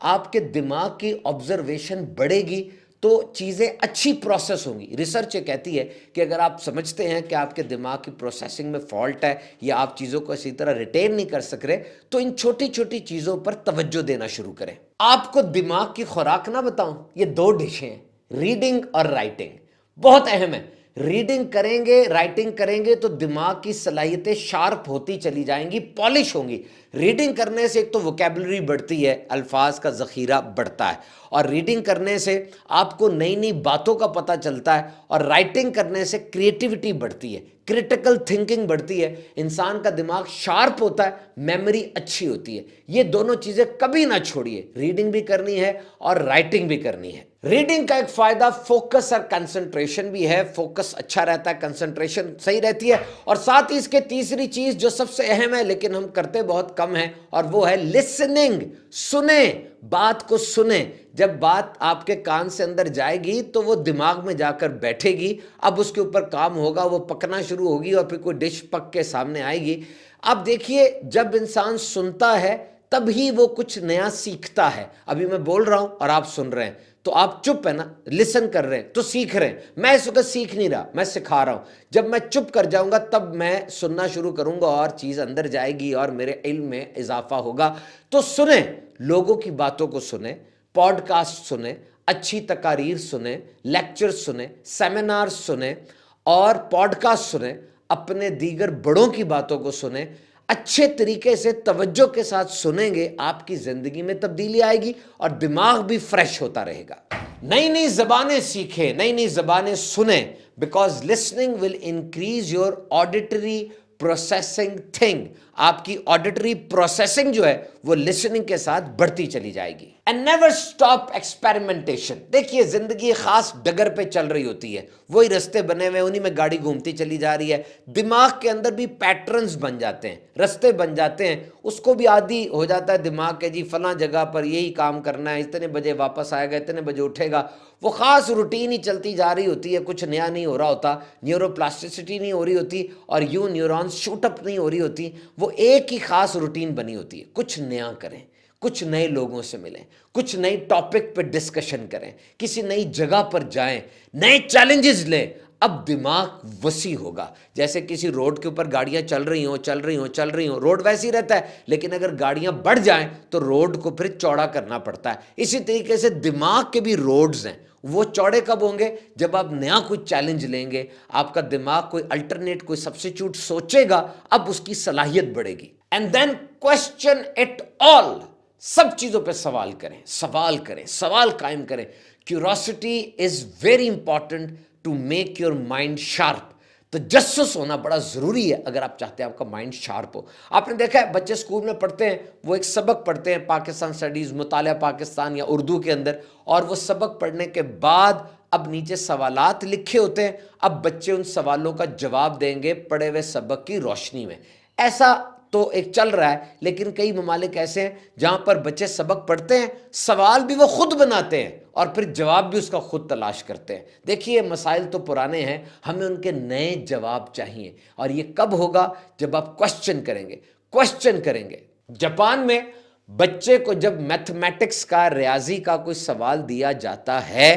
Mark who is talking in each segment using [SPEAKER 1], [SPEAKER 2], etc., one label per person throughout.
[SPEAKER 1] آپ کے دماغ کی آبزرویشن بڑھے گی تو چیزیں اچھی پروسیس ہوں گی. ریسرچ یہ کہتی ہے کہ اگر آپ سمجھتے ہیں کہ آپ کے دماغ کی پروسیسنگ میں فالٹ ہے یا آپ چیزوں کو اسی طرح ریٹین نہیں کر سک رہے تو ان چھوٹی چھوٹی چیزوں پر توجہ دینا شروع کریں. آپ کو دماغ کی خوراک نہ بتاؤں، یہ دو ڈشیں ہیں، ریڈنگ اور رائٹنگ. بہت اہم ہے. ریڈنگ کریں گے، رائٹنگ کریں گے تو دماغ کی صلاحیتیں شارپ ہوتی چلی جائیں گی، پالش ہوں گی. ریڈنگ کرنے سے ایک تو ووکیبلری بڑھتی ہے، الفاظ کا ذخیرہ بڑھتا ہے، اور ریڈنگ کرنے سے آپ کو نئی نئی باتوں کا پتہ چلتا ہے، اور رائٹنگ کرنے سے کریٹیوٹی بڑھتی ہے، کریٹیکل تھنکنگ بڑھتی ہے، انسان کا دماغ شارپ ہوتا ہے، میموری اچھی ہوتی ہے. یہ دونوں چیزیں کبھی نہ چھوڑیے، ریڈنگ بھی کرنی ہے اور رائٹنگ بھی کرنی ہے. ریڈنگ کا ایک فائدہ فوکس اور کنسنٹریشن بھی ہے. فوکس اچھا رہتا ہے، کنسنٹریشن صحیح رہتی ہے، اور ساتھ ہی اس کے تیسری چیز جو سب سے اہم ہے لیکن ہم کرتے بہت کم ہیں، اور وہ ہے لسننگ. سنیں، بات کو سنیں. جب بات آپ کے کان سے اندر جائے گی تو وہ دماغ میں جا کر بیٹھے گی، اب اس کے اوپر کام ہوگا، وہ پکنا شروع ہوگی اور پھر کوئی ڈش پک کے سامنے آئے گی. اب دیکھیے، جب انسان سنتا ہے تب ہی وہ کچھ نیا سیکھتا ہے. ابھی میں بول رہا ہوں اور آپ سن رہے ہیں تو آپ چپ ہے نا، لسن کر رہے ہیں تو سیکھ رہے ہیں. میں اس وقت سیکھ نہیں رہا، میں سکھا رہا ہوں. جب میں چپ کر جاؤں گا تب میں سننا شروع کروں گا اور چیز اندر جائے گی اور میرے علم میں اضافہ ہوگا. تو سنیں، لوگوں کی باتوں کو سنیں، پوڈ کاسٹ سنیں، اچھی تقاریر سنیں، لیکچر سنیں، سیمینار سنیں اور پوڈ کاسٹ سنیں، اپنے دیگر بڑوں کی باتوں کو سنیں. اچھے طریقے سے توجہ کے ساتھ سنیں گے، آپ کی زندگی میں تبدیلی آئے گی اور دماغ بھی فریش ہوتا رہے گا. نئی نئی زبانیں سیکھیں، نئی نئی زبانیں سنیں، because listening will increase your auditory processing thing. آپ کی آڈیٹری پروسیسنگ جو ہے وہ لسننگ کے ساتھ بڑھتی چلی جائے گی. And never stop experimentation. دیکھیے، زندگی خاص ڈگر پہ چل رہی ہوتی ہے، وہی رستے بنے ہوئے، انہی میں گاڑی گھومتی چلی جا رہی ہے. دماغ کے اندر بھی پیٹرنز بن جاتے ہیں، رستے بن جاتے ہیں، اس کو بھی عادی ہو جاتا ہے دماغ کے، جی فلاں جگہ پر یہی کام کرنا ہے، اتنے بجے واپس آئے گا، اتنے بجے اٹھے گا. وہ خاص روٹین ہی چلتی جا رہی ہوتی ہے، کچھ نیا نہیں ہو رہا ہوتا، نیورو پلاسٹیسٹی نہیں ہو رہی ہوتی، اور یوں نیورونز شوٹ اپ نہیں ہو رہی ہوتی. وہ ایک ہی خاص روٹین بنی ہوتی ہے. کچھ نیا کریں، کچھ نئے لوگوں سے ملیں، کچھ نئی ٹاپک پہ ڈسکشن کریں، کسی نئی جگہ پر جائیں، نئے چیلنجز لیں. اب دماغ وسیع ہوگا. جیسے کسی روڈ کے اوپر گاڑیاں چل رہی ہوں، روڈ ویسی رہتا ہے، لیکن اگر گاڑیاں بڑھ جائیں تو روڈ کو پھر چوڑا کرنا پڑتا ہے. اسی طریقے سے دماغ کے بھی روڈز ہیں، وہ چوڑے کب ہوں گے؟ جب آپ نیا کوئی چیلنج لیں گے، آپ کا دماغ کوئی الٹرنیٹ، کوئی سبسٹیچیوٹ سوچے گا، اب اس کی صلاحیت بڑھے گی. And then question it all. سب چیزوں پہ سوال کریں، سوال قائم کریں. Curiosity is very important to make your mind sharp. تجسس ہونا بڑا ضروری ہے اگر آپ چاہتے ہیں آپ کا مائنڈ شارپ ہو. آپ نے دیکھا ہے بچے اسکول میں پڑھتے ہیں، وہ ایک سبق پڑھتے ہیں، پاکستان اسٹڈیز، مطالعہ پاکستان یا اردو کے اندر، اور وہ سبق پڑھنے کے بعد اب نیچے سوالات لکھے ہوتے ہیں. اب بچے ان سوالوں کا جواب دیں گے پڑھے ہوئے سبق کی روشنی میں. ایسا تو ایک چل رہا ہے، لیکن کئی ممالک ایسے ہیں جہاں پر بچے سبق پڑھتے ہیں، سوال بھی وہ خود بناتے ہیں اور پھر جواب بھی اس کا خود تلاش کرتے ہیں. دیکھیے، مسائل تو پرانے ہیں، ہمیں ان کے نئے جواب چاہیے، اور یہ کب ہوگا؟ جب آپ کوشچن کریں گے. جاپان میں بچے کو جب میتھمیٹکس کا، ریاضی کا کوئی سوال دیا جاتا ہے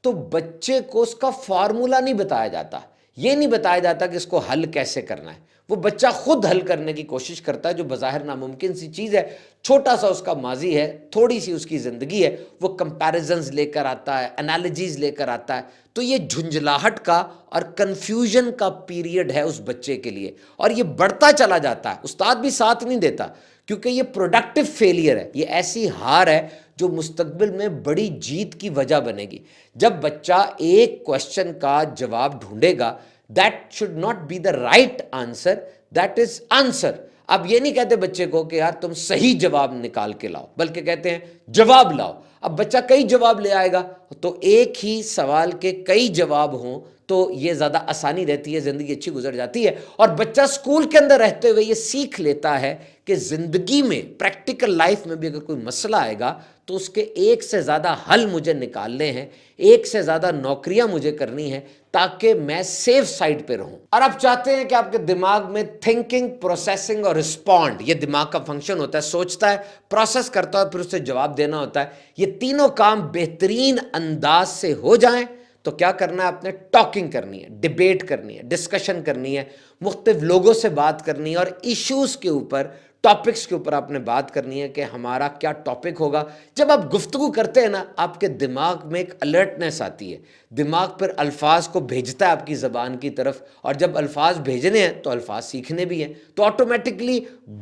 [SPEAKER 1] تو بچے کو اس کا فارمولا نہیں بتایا جاتا، یہ نہیں بتایا جاتا کہ اس کو حل کیسے کرنا ہے. وہ بچہ خود حل کرنے کی کوشش کرتا ہے، جو بظاہر ناممکن سی چیز ہے. چھوٹا سا اس کا ماضی ہے، تھوڑی سی اس کی زندگی ہے، وہ کمپیریزنز لے کر آتا ہے، انالوجیز لے کر آتا ہے. تو یہ جھنجھلاہٹ کا اور کنفیوژن کا پیریڈ ہے اس بچے کے لیے، اور یہ بڑھتا چلا جاتا ہے. استاد بھی ساتھ نہیں دیتا، کیونکہ یہ پروڈکٹیو فیلئر ہے، یہ ایسی ہار ہے جو مستقبل میں بڑی جیت کی وجہ بنے گی. جب بچہ ایک کوشچن کا جواب ڈھونڈے گا، that should not be the right answer, that is answer. اب یہ نہیں کہتے بچے کو کہ یار تم صحیح جواب نکال کے لاؤ، بلکہ کہتے ہیں جواب لاؤ. اب بچہ کئی جواب لے آئے گا تو ایک ہی سوال کے کئی جواب ہوں تو یہ زیادہ آسانی رہتی ہے, زندگی اچھی گزر جاتی ہے. اور بچہ اسکول کے اندر رہتے ہوئے یہ سیکھ لیتا ہے کہ زندگی میں پریکٹیکل لائف میں بھی اگر کوئی مسئلہ آئے گا تو اس کے ایک سے زیادہ حل مجھے نکالنے ہیں, ایک سے زیادہ نوکریاں مجھے کرنی ہیں تاکہ میں سیف سائڈ پہ رہوں. اور آپ چاہتے ہیں کہ آپ کے دماغ میں تھنکنگ, پروسیسنگ اور رسپونڈ, یہ دماغ کا فنکشن ہوتا ہے, سوچتا ہے, پروسیس کرتا ہے, پھر اسے جواب دینا ہوتا ہے, یہ تینوں کام بہترین انداز سے ہو جائیں تو کیا کرنا ہے؟ آپ نے ٹاکنگ کرنی ہے, ڈیبیٹ کرنی ہے, ڈسکشن کرنی ہے, مختلف لوگوں سے بات کرنی ہے اور ایشوز کے اوپر, ٹاپکس کے اوپر آپ نے بات کرنی ہے کہ ہمارا کیا ٹاپک ہوگا. جب آپ گفتگو کرتے ہیں نا, آپ کے دماغ میں ایک الرٹنس آتی ہے, دماغ پر الفاظ کو بھیجتا ہے آپ کی زبان کی طرف, اور جب الفاظ بھیجنے ہیں تو الفاظ سیکھنے بھی ہیں, تو آٹومیٹکلی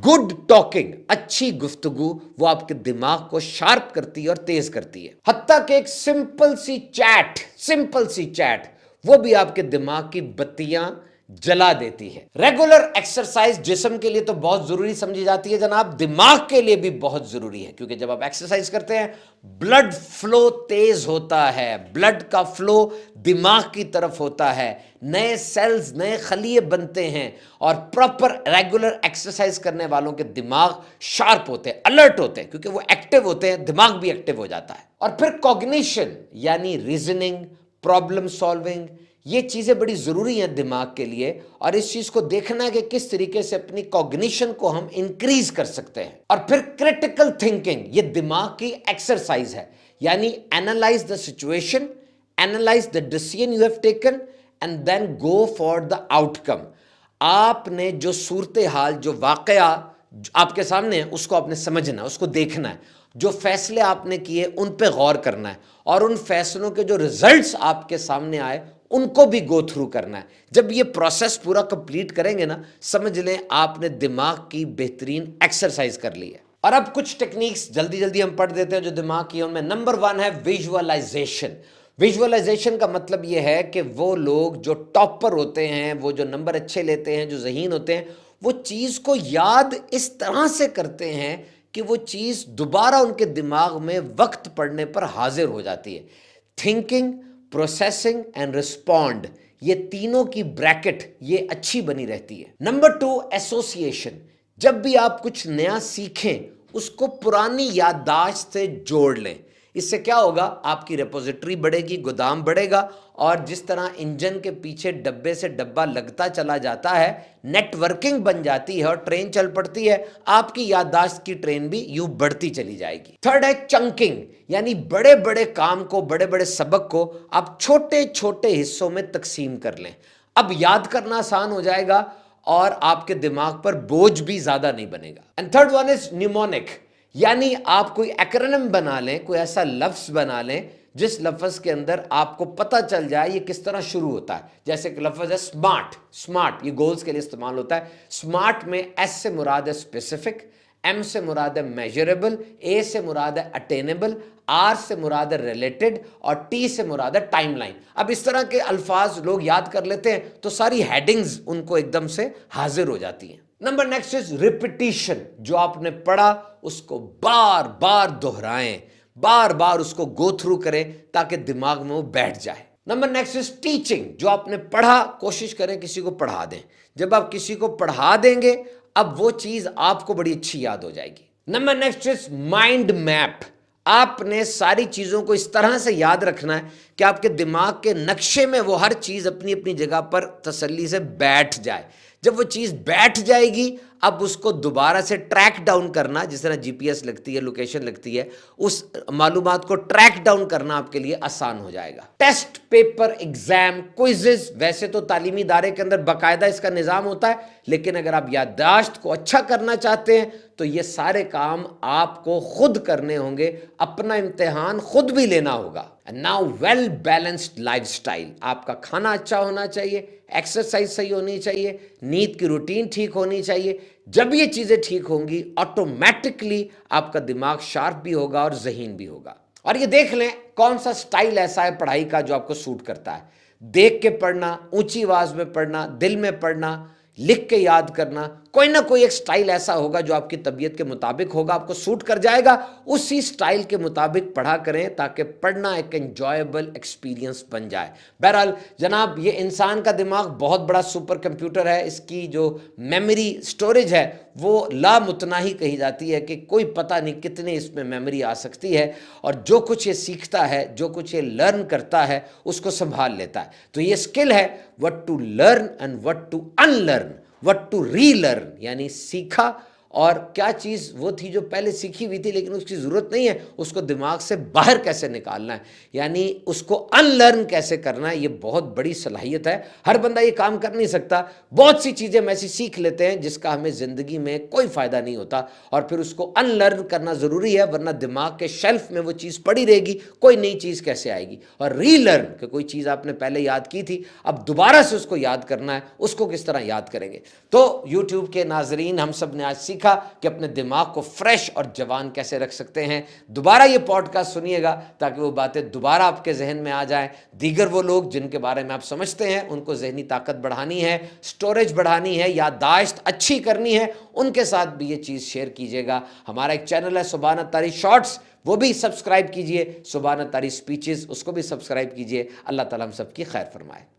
[SPEAKER 1] گڈ ٹاکنگ, اچھی گفتگو, وہ آپ کے دماغ کو شارپ کرتی ہے اور تیز کرتی ہے. حتیٰ کہ ایک سمپل سی چیٹ وہ بھی آپ کے دماغ کی بتیاں جلا دیتی ہے. ریگولر ایکسرسائز جسم کے لیے تو بہت ضروری سمجھی جاتی ہے جناب, دماغ کے لیے بھی بہت ضروری ہے, کیونکہ جب آپ ایکسرسائز کرتے ہیں بلڈ فلو تیز ہوتا ہے, بلڈ کا فلو دماغ کی طرف ہوتا ہے, نئے سیلز, نئے خلیے بنتے ہیں, اور پراپر ریگولر ایکسرسائز کرنے والوں کے دماغ شارپ ہوتے ہیں, الرٹ ہوتے ہیں, کیونکہ وہ ایکٹیو ہوتے ہیں, دماغ بھی ایکٹیو ہو جاتا ہے. اور پھر کوگنیشن یعنی ریزننگ, پرابلم سالونگ, یہ چیزیں بڑی ضروری ہیں دماغ کے لیے, اور اس چیز کو دیکھنا ہے کہ کس طریقے سے اپنی کوگنیشن کو ہم انکریز کر سکتے ہیں. اور پھر کریٹیکل تھنکنگ, یہ دماغ کی ایکسرسائز ہے, یعنی analyse the situation, analyse the decision you have taken and then go for the آؤٹ کم. آپ نے جو صورتحال, جو واقعہ آپ کے سامنے ہے, اس کو آپ نے سمجھنا ہے, اس کو دیکھنا ہے, جو فیصلے آپ نے کیے ان پہ غور کرنا ہے, اور ان فیصلوں کے جو ریزلٹس آپ کے سامنے آئے ان کو بھی گو تھرو کرنا ہے. جب یہ پروسیس پورا کمپلیٹ کریں گے نا, سمجھ لیں آپ نے دماغ کی بہترین ایکسرسائز کر لی ہے. اور اب کچھ ٹیکنیکس جلدی ہم پڑھ دیتے ہیں جو دماغ کی, ان میں نمبر 1 ہے ویژوالائزیشن. ویژوالائزیشن کا مطلب یہ ہے کہ وہ لوگ جو ٹاپر ہوتے ہیں, وہ جو نمبر اچھے لیتے ہیں, جو ذہین ہوتے ہیں, وہ چیز کو یاد اس طرح سے کرتے ہیں کہ وہ چیز دوبارہ ان کے دماغ میں وقت پڑنے پر حاضر ہو جاتی ہے. تھنکنگ, پروسیسنگ اینڈ رسپونڈ, یہ تینوں کی بریکٹ یہ اچھی بنی رہتی ہے. نمبر 2 ایسوسیشن, جب بھی آپ کچھ نیا سیکھیں اس کو پرانی یادداشت سے جوڑ لیں. اس سے کیا ہوگا؟ آپ کی ریپوزیٹری بڑھے گی, گودام بڑھے گا, اور جس طرح انجن کے پیچھے ڈبے سے ڈبہ لگتا چلا جاتا ہے, نیٹ ورکنگ بن جاتی ہے اور ٹرین چل پڑتی ہے, آپ کی یادداشت کی ٹرین بھی یوں بڑھتی چلی جائے گی. 3rd ہے چنکنگ, یعنی بڑے بڑے کام کو, بڑے بڑے سبق کو آپ چھوٹے چھوٹے حصوں میں تقسیم کر لیں. اب یاد کرنا آسان ہو جائے گا اور آپ کے دماغ پر بوجھ بھی زیادہ نہیں بنے گا. And 3rd one is mnemonic, یعنی آپ کوئی ایکرونیم بنا لیں, کوئی ایسا لفظ بنا لیں جس لفظ کے اندر آپ کو پتہ چل جائے یہ کس طرح شروع ہوتا ہے. جیسے کہ لفظ ہے سمارٹ, یہ گولز کے لیے استعمال ہوتا ہے. سمارٹ میں ایس سے مراد ہے اسپیسیفک, ایم سے مراد ہے میجریبل, اے سے مراد ہے اٹینیبل, آر سے مراد ہے ریلیٹڈ, اور ٹی سے مراد ہے ٹائم لائن. اب اس طرح کے الفاظ لوگ یاد کر لیتے ہیں تو ساری ہیڈنگز ان کو ایک دم سے حاضر ہو جاتی ہیں. نمبر نیکسٹ از ریپیٹیشن, جو آپ نے پڑھا اس کو بار بار دہرائیں, بار بار اس کو گو تھرو کریں تاکہ دماغ میں وہ بیٹھ جائے. نمبر نیکسٹ از ٹیچنگ, جو آپ نے پڑھا کوشش کریں کسی کو پڑھا دیں. جب آپ کسی کو پڑھا دیں گے اب وہ چیز آپ کو بڑی اچھی یاد ہو جائے گی. Number next is mind map, آپ نے ساری چیزوں کو اس طرح سے یاد رکھنا ہے کہ آپ کے دماغ کے نقشے میں وہ ہر چیز اپنی اپنی جگہ پر تسلی سے بیٹھ جائے. جب وہ چیز بیٹھ جائے گی اب اس کو دوبارہ سے ٹریک ڈاؤن کرنا, جس طرح جی پی ایس لگتی ہے, لوکیشن لگتی ہے, اس معلومات کو ٹریک ڈاؤن کرنا آپ کے لیے آسان ہو جائے گا. ٹیسٹ, پیپر, ایگزام, کوئزز, ویسے تو تعلیمی ادارے کے اندر باقاعدہ اس کا نظام ہوتا ہے, لیکن اگر آپ یادداشت کو اچھا کرنا چاہتے ہیں تو یہ سارے کام آپ کو خود کرنے ہوں گے, اپنا امتحان خود بھی لینا ہوگا. Now well balanced lifestyle, آپ کا کھانا اچھا ہونا چاہیے, ایکسرسائز صحیح ہونی چاہیے, نیند کی روٹین ٹھیک ہونی چاہیے. جب یہ چیزیں ٹھیک ہوں گی آٹومیٹکلی آپ کا دماغ شارپ بھی ہوگا اور ذہین بھی ہوگا. اور یہ دیکھ لیں کون سا سٹائل ایسا ہے پڑھائی کا جو آپ کو سوٹ کرتا ہے. دیکھ کے پڑھنا, اونچی آواز میں پڑھنا, دل میں پڑھنا, لکھ کے یاد کرنا, کوئی نہ کوئی ایک سٹائل ایسا ہوگا جو آپ کی طبیعت کے مطابق ہوگا، آپ کو سوٹ کر جائے گا، اسی سٹائل کے مطابق پڑھا کریں تاکہ پڑھنا ایک انجوائبل ایکسپیرینس بن جائے۔ بہرحال جناب، یہ انسان کا دماغ بہت بڑا سپر کمپیوٹر ہے، اس کی جو میموری سٹوریج ہے وہ لامتناہی کہی جاتی ہے کہ کوئی پتہ نہیں کتنے اس میں میموری آ سکتی ہے، اور جو کچھ یہ سیکھتا ہے، جو کچھ یہ لرن کرتا ہے، اس کو سنبھال لیتا ہے۔ تو یہ سکل ہے what to learn and what to unlearn, what to relearn، یعنی سیکھا اور کیا چیز وہ تھی جو پہلے سیکھی ہوئی تھی لیکن اس کی ضرورت نہیں ہے، اس کو دماغ سے باہر کیسے نکالنا ہے، یعنی اس کو ان لرن کیسے کرنا ہے۔ یہ بہت بڑی صلاحیت ہے، ہر بندہ یہ کام کر نہیں سکتا۔ بہت سی چیزیں ہم ایسی سیکھ لیتے ہیں جس کا ہمیں زندگی میں کوئی فائدہ نہیں ہوتا، اور پھر اس کو ان لرن کرنا ضروری ہے، ورنہ دماغ کے شیلف میں وہ چیز پڑی رہے گی، کوئی نئی چیز کیسے آئے گی۔ اور ری لرن کہ کوئی چیز آپ نے پہلے یاد کی تھی، اب دوبارہ سے اس کو یاد کرنا ہے، اس کو کس طرح یاد کریں گے۔ تو یوٹیوب کے ناظرین، ہم سب نے آج سیکھا کہ اپنے دماغ کو فریش اور جوان کیسے رکھ سکتے ہیں۔ دوبارہ یہ پوڈ کاسٹ سنیے گا تاکہ وہ باتیں دوبارہ آپ کے ذہن میں آ جائیں۔ دیگر وہ لوگ جن کے بارے میں آپ سمجھتے ہیں ان کو ذہنی طاقت بڑھانی ہے، سٹوریج بڑھانی ہے، یادداشت اچھی کرنی ہے، ان کے ساتھ بھی یہ چیز شیئر کیجیے گا۔ ہمارا ایک چینل ہے سبحان اتاری شارٹس، وہ بھی سبسکرائب کیجئے۔ سبحان اتاری سپیچز، اس کو بھی سبسکرائب کیجئے۔ اللہ تعالیٰ ہم سب کی خیر فرمائے۔